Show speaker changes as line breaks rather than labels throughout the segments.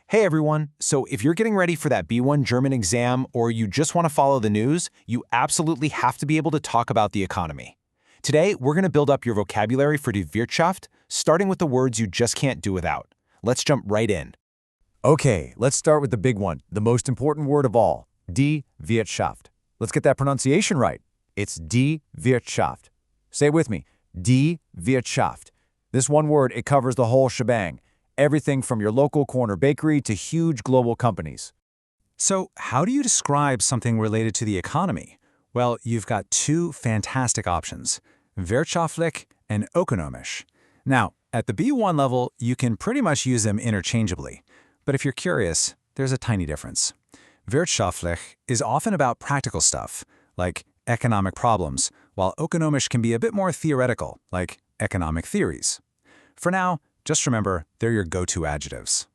Hey everyone, so if you're getting ready for that B1 German exam or you just want to follow the news, you absolutely have to be able to talk about the economy. Today, we're going to build up your vocabulary for die Wirtschaft, starting with the words you just can't do without. Let's jump right in.
Okay, let's start with the big one, the most important word of all, die Wirtschaft. Let's get that pronunciation right. It's die Wirtschaft. Say it with me, die Wirtschaft. This one word, it covers the whole shebang. Everything from your local corner bakery to huge global companies.
So, how do you describe something related to the economy? Well, you've got two fantastic options, wirtschaftlich and ökonomisch. Now, at the B1 level, you can pretty much use them interchangeably. But if you're curious, there's a tiny difference. Wirtschaftlich is often about practical stuff, like economic problems, while ökonomisch can be a bit more theoretical, like economic theories. For now, just remember, they're your go-to adjectives.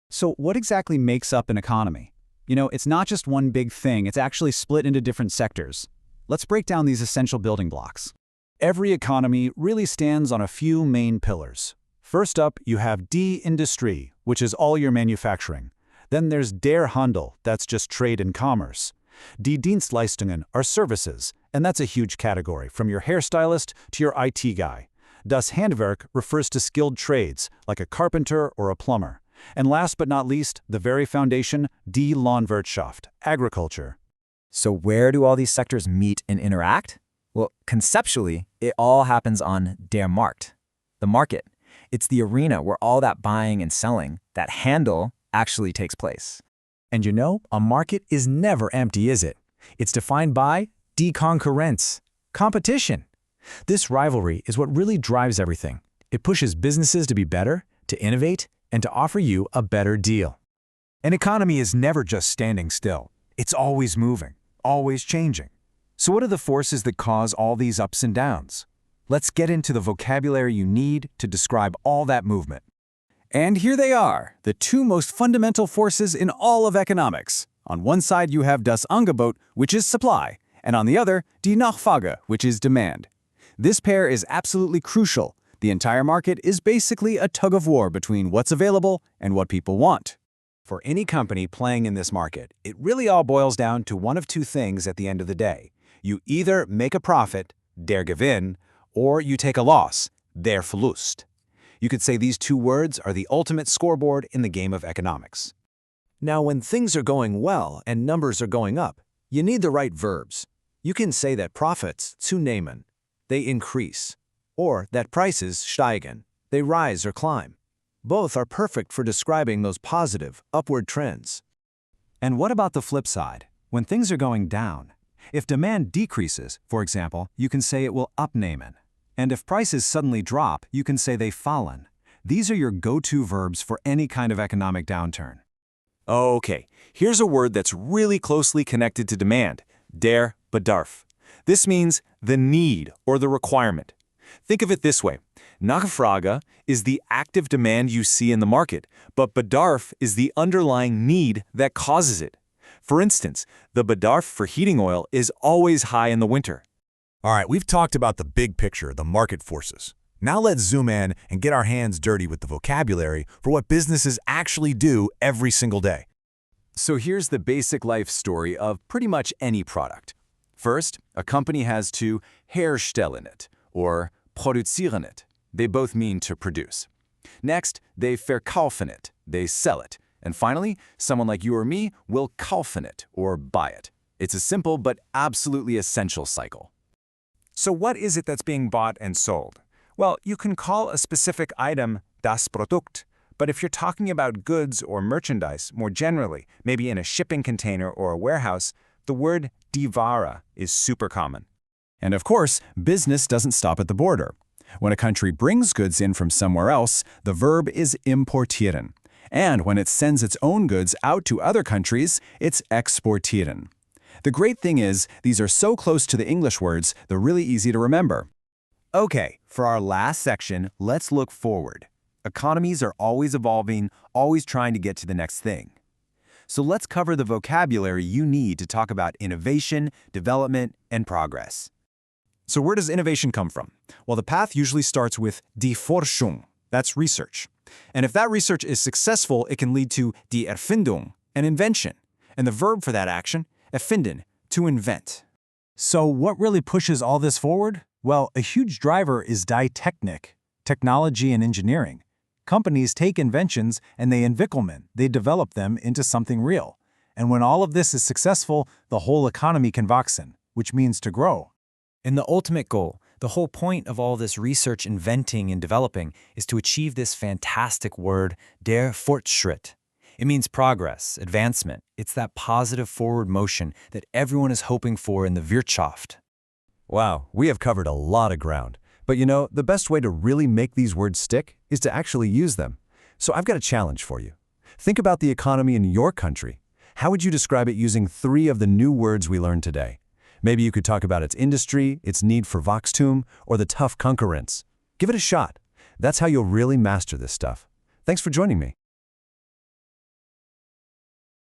So what exactly makes up an economy? You know, it's not just one big thing, it's actually split into different sectors. Let's break down these essential building blocks. Every economy really stands on a few main pillars. First up, you have die Industrie, which is all your manufacturing. Then there's der Handel, that's just trade and commerce. Die Dienstleistungen are services, and that's a huge category, from your hairstylist to your IT guy. Das Handwerk refers to skilled trades, like a carpenter or a plumber. And last but not least, the very foundation, die Landwirtschaft, agriculture.
So where do all these sectors meet and interact? Well, conceptually, it all happens on der Markt, the market. It's the arena where all that buying and selling, that handle, actually takes place.
And you know, a market is never empty, is it? It's defined by die Konkurrenz, competition. This rivalry is what really drives everything. It pushes businesses to be better, to innovate, and to offer you a better deal.
An economy is never just standing still. It's always moving, always changing. So what are the forces that cause all these ups and downs? Let's get into the vocabulary you need to describe all that movement.
And here they are, the two most fundamental forces in all of economics. On one side you have das Angebot, which is supply, and on the other, die Nachfrage, which is demand. This pair is absolutely crucial. The entire market is basically a tug-of-war between what's available and what people want.
For any company playing in this market, it really all boils down to one of two things at the end of the day. You either make a profit, der Gewinn, or you take a loss, der Verlust. You could say these two words are the ultimate scoreboard in the game of economics.
Now, when things are going well and numbers are going up, you need the right verbs. You can say that profits, zunehmen, they increase, or that prices steigen, they rise or climb. Both are perfect for describing those positive, upward trends.
And what about the flip side? When things are going down? If demand decreases, for example, you can say it will abnehmen. And if prices suddenly drop, you can say they fallen. These are your go-to verbs for any kind of economic downturn.
Okay, here's a word that's really closely connected to demand, der Bedarf. This means the need or the requirement. Think of it this way. Nachfrage is the active demand you see in the market, but Bedarf is the underlying need that causes it. For instance, the Bedarf for heating oil is always high in the winter.
All right, we've talked about the big picture, the market forces. Now let's zoom in and get our hands dirty with the vocabulary for what businesses actually do every single day.
So here's the basic life story of pretty much any product. First, a company has to herstellen it, or produzieren it. They both mean to produce. Next, they verkaufen it, they sell it. And finally, someone like you or me will kaufen it, or buy it. It's a simple but absolutely essential cycle. So what is it that's being bought and sold? Well, you can call a specific item das Produkt, but if you're talking about goods or merchandise more generally, maybe in a shipping container or a warehouse, the word die Ware is super common.
And of course, business doesn't stop at the border. When a country brings goods in from somewhere else, the verb is importieren. And when it sends its own goods out to other countries, it's exportieren. The great thing is, these are so close to the English words, they're really easy to remember.
Okay, for our last section, let's look forward. Economies are always evolving, always trying to get to the next thing. So let's cover the vocabulary you need to talk about innovation, development, and progress. So where does innovation come from? Well, the path usually starts with die Forschung,
That's research. And if that research is successful, it can lead to die Erfindung, an invention. And the verb for that action, erfinden, to invent.
So what really pushes all this forward? Well, a huge driver is die Technik, technology and engineering. Companies take inventions and they entwickeln, they develop them into something real. And when all of this is successful, the whole economy can wachsen, which means to grow.
And the ultimate goal, the whole point of all this research, inventing, and developing is to achieve this fantastic word, der Fortschritt. It means progress, advancement. It's that positive forward motion that everyone is hoping for in the Wirtschaft.
Wow, we have covered a lot of ground. But you know, the best way to really make these words stick is to actually use them. So I've got a challenge for you. Think about the economy in your country. How would you describe it using 3 of the new words we learned today? Maybe you could talk about its industry, its need for Wachstum, or the tough concurrence. Give it a shot. That's how you'll really master this stuff. Thanks for joining me.